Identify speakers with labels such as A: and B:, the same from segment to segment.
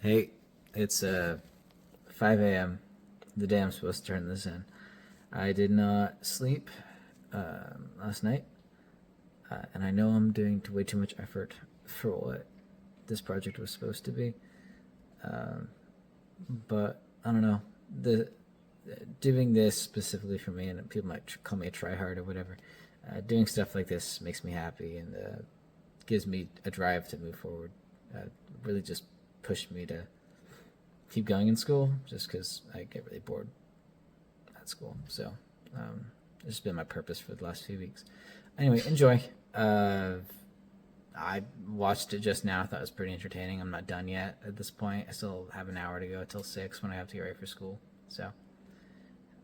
A: Hey, it's 5 a.m. the day I'm supposed to turn this in. I did not sleep last night, and I know I'm doing way too much effort for what this project was supposed to be. But I don't know. Doing this specifically for me, and people might call me a tryhard or whatever. Doing stuff like this makes me happy and gives me a drive to move forward. Really just pushed me to keep going in school, just because I get really bored at school. So this has been my purpose for the last few weeks. Anyway, enjoy. I watched it just now. I thought it was pretty entertaining. I'm not done yet at this point. I still have an hour to go till 6 when I have to get ready for school. So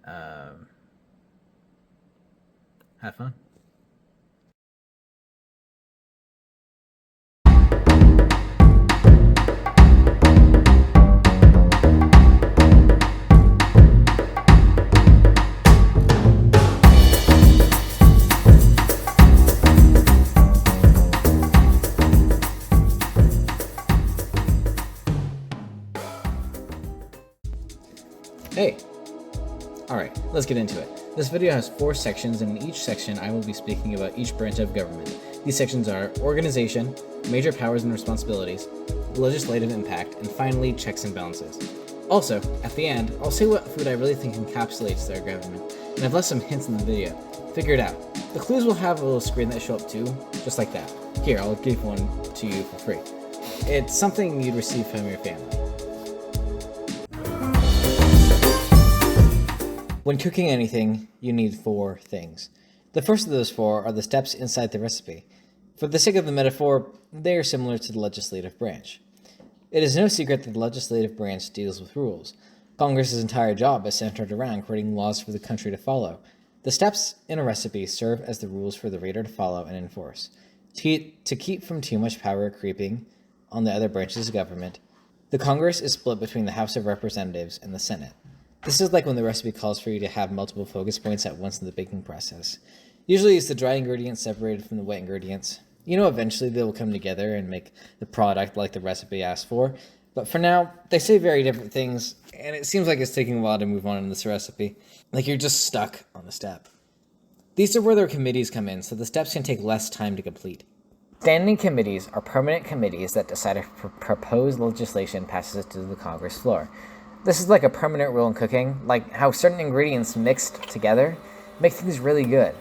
A: have fun. Hey! Alright, let's get into it. This video has 4 sections, and in each section I will be speaking about each branch of government. These sections are organization, major powers and responsibilities, legislative impact, and finally checks and balances. Also, at the end, I'll say what food I really think encapsulates their government, and I've left some hints in the video. Figure it out. The clues will have a little screen that show up too, just like that. Here, I'll give one to you for free. It's something you'd receive from your family. When cooking anything, you need 4 things. The first of those 4 are the steps inside the recipe. For the sake of the metaphor, they are similar to the legislative branch. It is no secret that the legislative branch deals with rules. Congress's entire job is centered around creating laws for the country to follow. The steps in a recipe serve as the rules for the reader to follow and enforce. To keep from too much power creeping on the other branches of government, the Congress is split between the House of Representatives and the Senate. This is like when the recipe calls for you to have multiple focus points at once in the baking process. Usually it's the dry ingredients separated from the wet ingredients. You know, eventually they will come together and make the product like the recipe asks for, but for now, they say very different things, and it seems like it's taking a while to move on in this recipe. Like you're just stuck on the step. These are where their committees come in, so the steps can take less time to complete. Standing committees are permanent committees that decide if proposed legislation passes to the Congress floor. This is like a permanent rule in cooking, like how certain ingredients mixed together make things really good.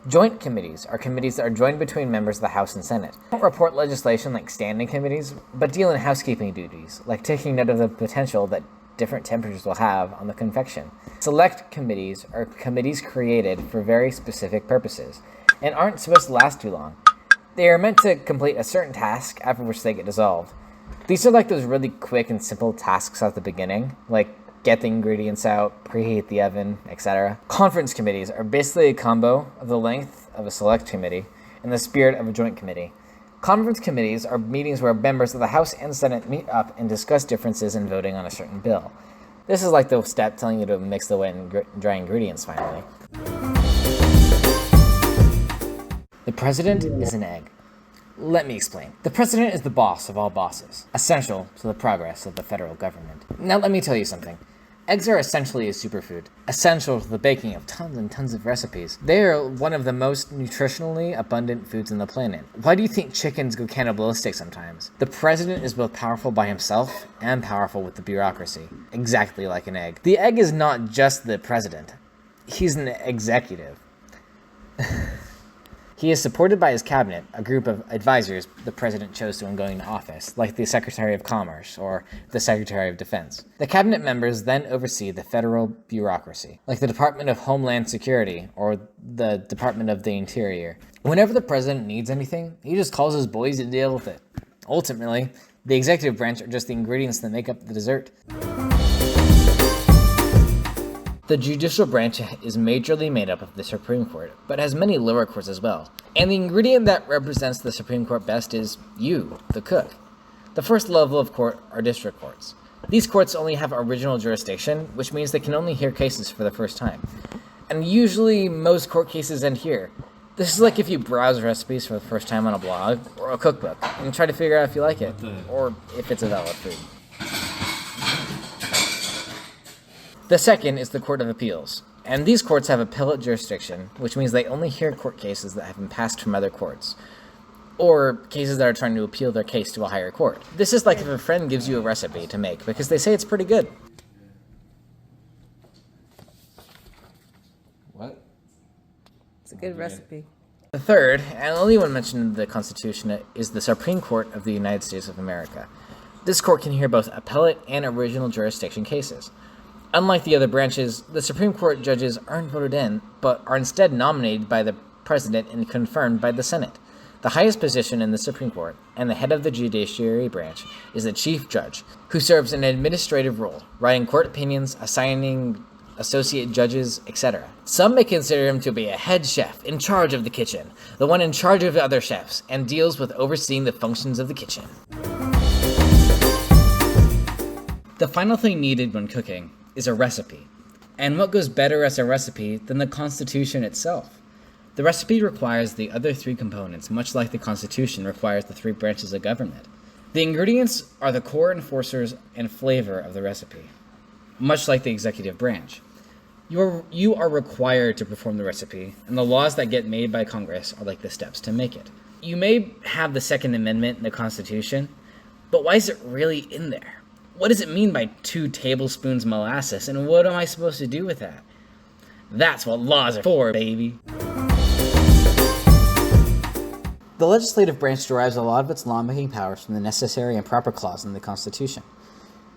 A: Joint committees are committees that are joined between members of the House and Senate. They don't report legislation like standing committees, but deal in housekeeping duties, like taking note of the potential that different temperatures will have on the confection. Select committees are committees created for very specific purposes, and aren't supposed to last too long. They are meant to complete a certain task, after which they get dissolved. These are like those really quick and simple tasks at the beginning, like get the ingredients out, preheat the oven, etc. Conference committees are basically a combo of the length of a select committee and the spirit of a joint committee. Conference committees are meetings where members of the House and Senate meet up and discuss differences in voting on a certain bill. This is like the step telling you to mix the wet and dry ingredients finally. The president is an egg. Let me explain. The president is the boss of all bosses, essential to the progress of the federal government. Now let me tell you something. Eggs are essentially a superfood, essential to the baking of tons and tons of recipes. They are one of the most nutritionally abundant foods on the planet. Why do you think chickens go cannibalistic sometimes? The president is both powerful by himself and powerful with the bureaucracy, exactly like an egg. The egg is not just the president. He's an executive. He is supported by his cabinet, a group of advisors the president chose to when going into office, like the Secretary of Commerce or the Secretary of Defense. The cabinet members then oversee the federal bureaucracy, like the Department of Homeland Security or the Department of the Interior. Whenever the president needs anything, he just calls his boys to deal with it. Ultimately, the executive branch are just the ingredients that make up the dessert. The judicial branch is majorly made up of the Supreme Court, but has many lower courts as well. And the ingredient that represents the Supreme Court best is you, the cook. The first level of court are district courts. These courts only have original jurisdiction, which means they can only hear cases for the first time. And usually most court cases end here. This is like if you browse recipes for the first time on a blog or a cookbook and try to figure out if you like it, or if it's a valid food. The second is the Court of Appeals, and these courts have appellate jurisdiction, which means they only hear court cases that have been passed from other courts, or cases that are trying to appeal their case to a higher court. This is like if a friend gives you a recipe to make because they say it's pretty good.
B: What?
C: It's a good recipe.
A: The third, and only one mentioned in the Constitution, is the Supreme Court of the United States of America. This court can hear both appellate and original jurisdiction cases. Unlike the other branches, the Supreme Court judges aren't voted in, but are instead nominated by the President and confirmed by the Senate. The highest position in the Supreme Court, and the head of the judiciary branch, is the Chief Judge, who serves an administrative role, writing court opinions, assigning associate judges, etc. Some may consider him to be a head chef in charge of the kitchen, the one in charge of other chefs, and deals with overseeing the functions of the kitchen. The final thing needed when cooking is a recipe. And what goes better as a recipe than the Constitution itself? The recipe requires the other three components, much like the Constitution requires the three branches of government. The ingredients are the core enforcers and flavor of the recipe, much like the executive branch. You are required to perform the recipe, and the laws that get made by Congress are like the steps to make it. You may have the Second Amendment in the Constitution, but why is it really in there? What does it mean by 2 tablespoons molasses, and what am I supposed to do with that? That's what laws are for, baby. The legislative branch derives a lot of its lawmaking powers from the necessary and proper clause in the Constitution.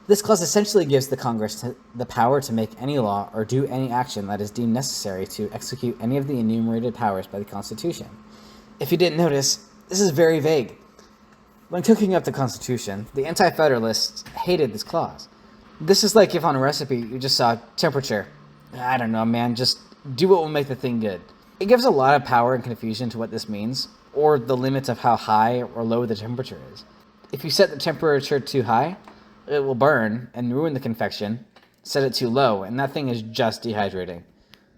A: This clause essentially gives the Congress the power to make any law or do any action that is deemed necessary to execute any of the enumerated powers by the Constitution. If you didn't notice, this is very vague. When cooking up the Constitution, the Anti-Federalists hated this clause. This is like if on a recipe you just saw temperature. I don't know, man, just do what will make the thing good. It gives a lot of power and confusion to what this means, or the limits of how high or low the temperature is. If you set the temperature too high, it will burn and ruin the confection. Set it too low, and that thing is just dehydrating.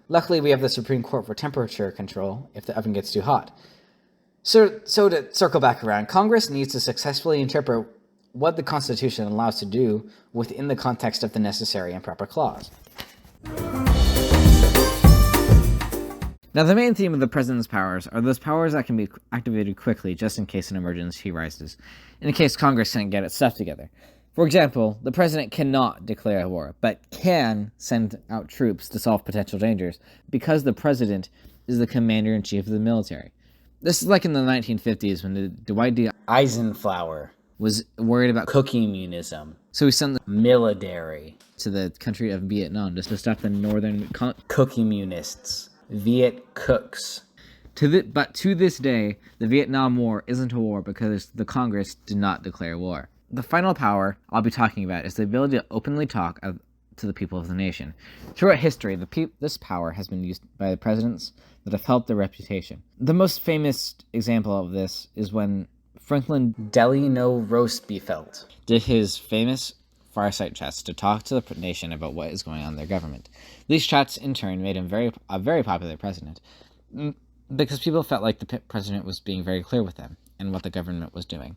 A: Luckily, we have the Supreme Court for temperature control if the oven gets too hot. So to circle back around, Congress needs to successfully interpret what the Constitution allows to do within the context of the necessary and proper clause. Now, the main theme of the president's powers are those powers that can be activated quickly just in case an emergency arises, in case Congress can't get its stuff together. For example, the president cannot declare a war, but can send out troops to solve potential dangers because the president is the commander-in-chief of the military. This is like in the 1950s when Dwight D. Eisenhower was worried about communism. So he sent the military to the country of Vietnam just to stop the northern communists, Viet Cooks. But to this day, the Vietnam War isn't a war because the Congress did not declare war. The final power I'll be talking about is the ability to openly talk to the people of the nation. Throughout history, this power has been used by the presidents that have helped their reputation. The most famous example of this is when Franklin Delano Roosevelt did his famous fireside chats to talk to the nation about what is going on in their government. These chats, in turn, made him a very popular president because people felt like the president was being very clear with them and what the government was doing.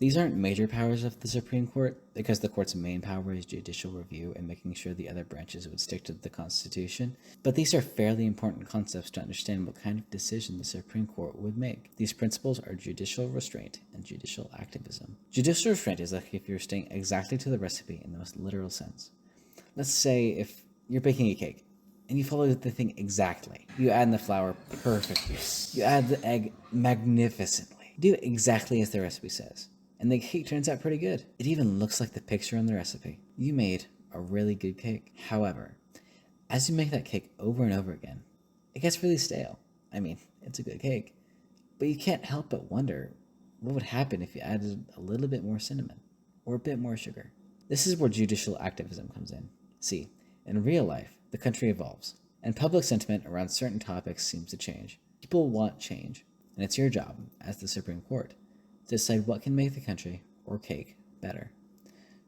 A: These aren't major powers of the Supreme Court, because the court's main power is judicial review and making sure the other branches would stick to the Constitution, but these are fairly important concepts to understand what kind of decision the Supreme Court would make. These principles are judicial restraint and judicial activism. Judicial restraint is like if you're staying exactly to the recipe in the most literal sense. Let's say if you're baking a cake, and you follow the thing exactly. You add in the flour perfectly. You add the egg magnificently. Do it exactly as the recipe says. And the cake turns out pretty good. It even looks like the picture on the recipe. You made a really good cake. However, as you make that cake over and over again, it gets really stale. I mean, it's a good cake, but you can't help but wonder what would happen if you added a little bit more cinnamon or a bit more sugar. This is where judicial activism comes in. See, in real life, the country evolves, and public sentiment around certain topics seems to change. People want change, and it's your job, as the Supreme Court, to decide what can make the country, or cake, better.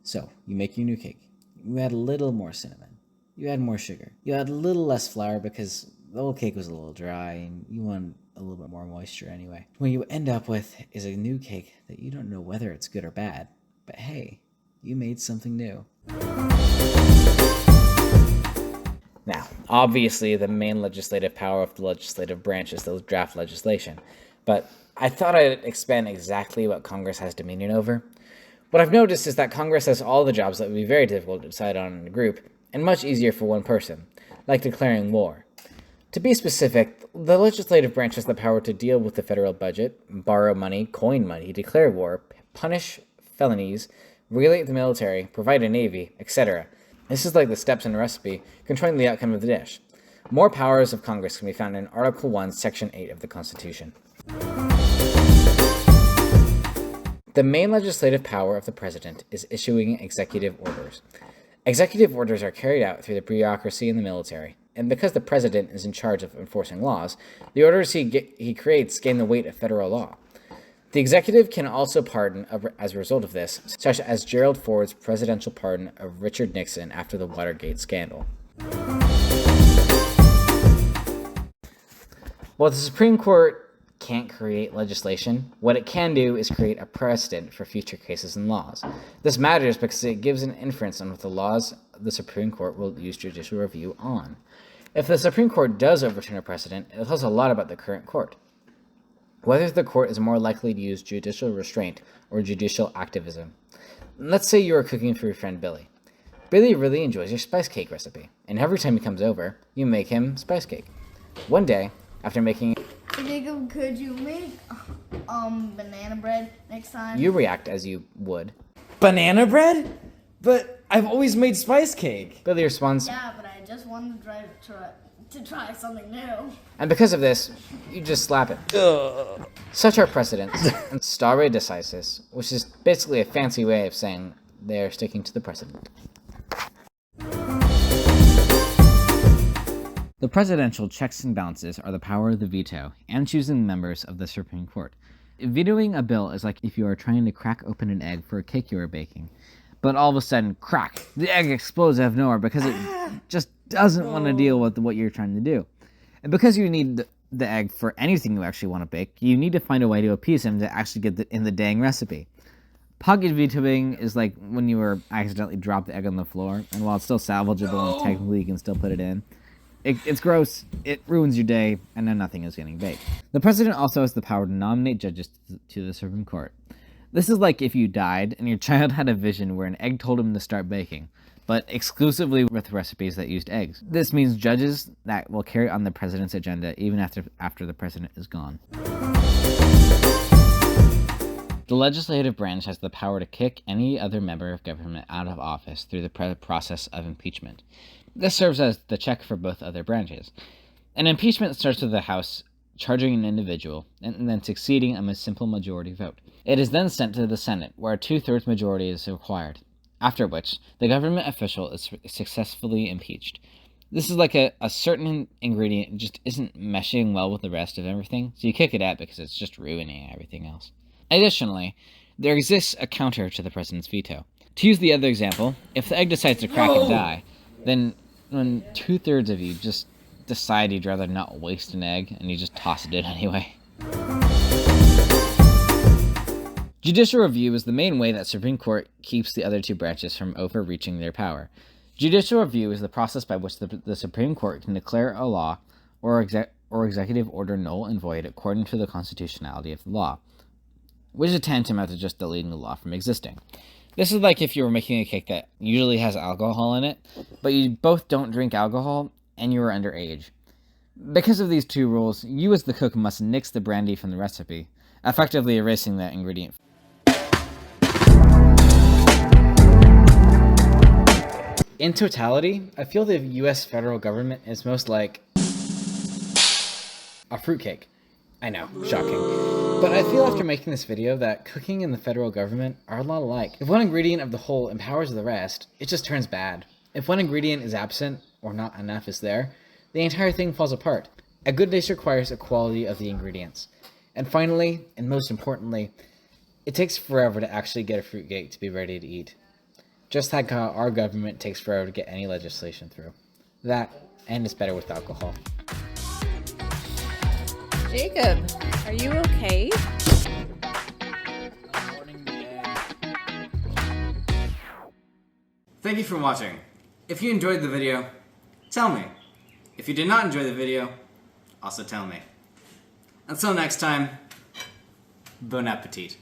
A: So, you make your new cake. You add a little more cinnamon. You add more sugar. You add a little less flour because the old cake was a little dry, and you want a little bit more moisture anyway. What you end up with is a new cake that you don't know whether it's good or bad, but hey, you made something new. Now, obviously, the main legislative power of the legislative branch is to draft legislation, but I thought I'd expand exactly what Congress has dominion over. What I've noticed is that Congress has all the jobs that would be very difficult to decide on in a group, and much easier for one person, like declaring war. To be specific, the legislative branch has the power to deal with the federal budget, borrow money, coin money, declare war, punish felonies, regulate the military, provide a navy, etc. This is like the steps in a recipe, controlling the outcome of the dish. More powers of Congress can be found in Article 1, Section 8 of the Constitution. The main legislative power of the president is issuing executive orders. Executive orders are carried out through the bureaucracy in the military, and because the president is in charge of enforcing laws, the orders he creates gain the weight of federal law. The executive can also pardon as a result of this, such as Gerald Ford's presidential pardon of Richard Nixon after the Watergate scandal. While the Supreme Court can't create legislation, what it can do is create a precedent for future cases and laws. This matters because it gives an inference on what the laws the Supreme Court will use judicial review on. If the Supreme Court does overturn a precedent, it tells a lot about the current court. Whether the court is more likely to use judicial restraint or judicial activism. Let's say you are cooking for your friend Billy. Billy really enjoys your spice cake recipe, and every time he comes over, you make him spice cake. One day, after making
B: Jacob, could you make banana bread next time?
A: you react as you would.
D: Banana bread? But I've always made spice cake.
A: Billy responds,
B: Yeah, but I just wanted to try something new.
A: and because of this, you just slap him.
D: Ugh. Such
A: Such are precedents, and stare decisis, which is basically a fancy way of saying they're sticking to the precedent. The presidential checks and balances are the power of the veto and choosing members of the Supreme Court. Vetoing a bill is like if you are trying to crack open an egg for a cake you are baking, but all of a sudden, crack, the egg explodes out of nowhere because it just doesn't want to deal with what you're trying to do. And because you need the egg for anything you actually want to bake, you need to find a way to appease him to actually get in the dang recipe. Pocket vetoing is like when you were accidentally dropped the egg on the floor, and while it's still salvageable and technically you can still put it in, it's gross, it ruins your day, and then nothing is getting baked. The president also has the power to nominate judges to the Supreme Court. This is like if you died and your child had a vision where an egg told him to start baking, but exclusively with recipes that used eggs. This means judges that will carry on the president's agenda even after the president is gone. The legislative branch has the power to kick any other member of government out of office through the process of impeachment. This serves as the check for both other branches. An impeachment starts with the House charging an individual and then succeeding a simple majority vote. It is then sent to the Senate, where a 2/3 majority is required, after which the government official is successfully impeached. This is like a certain ingredient just isn't meshing well with the rest of everything, so you kick it out because it's just ruining everything else. Additionally, there exists a counter to the president's veto. To use the other example, if the egg decides to crack and die, then when 2/3 of you just decide you'd rather not waste an egg and you just toss it in anyway. Judicial review is the main way that Supreme Court keeps the other two branches from overreaching their power. Judicial review is the process by which the Supreme Court can declare a law or executive order null and void according to the constitutionality of the law, which is tantamount to just deleting the law from existing. This is like if you were making a cake that usually has alcohol in it, but you both don't drink alcohol and you are underage. Because of these two rules, you as the cook must nix the brandy from the recipe, effectively erasing that ingredient. In totality, I feel the US federal government is most like a fruitcake. I know, shocking. But I feel after making this video that cooking and the federal government are a lot alike. If one ingredient of the whole empowers the rest, it just turns bad. If one ingredient is absent, or not enough is there, the entire thing falls apart. A good dish requires equality of the ingredients. And finally, and most importantly, it takes forever to actually get a fruitcake to be ready to eat. Just like how our government takes forever to get any legislation through. That, and it's better with alcohol.
C: Jacob, are you okay?
E: Thank you for watching. If you enjoyed the video, tell me. If you did not enjoy the video, also tell me. Until next time, bon appetit.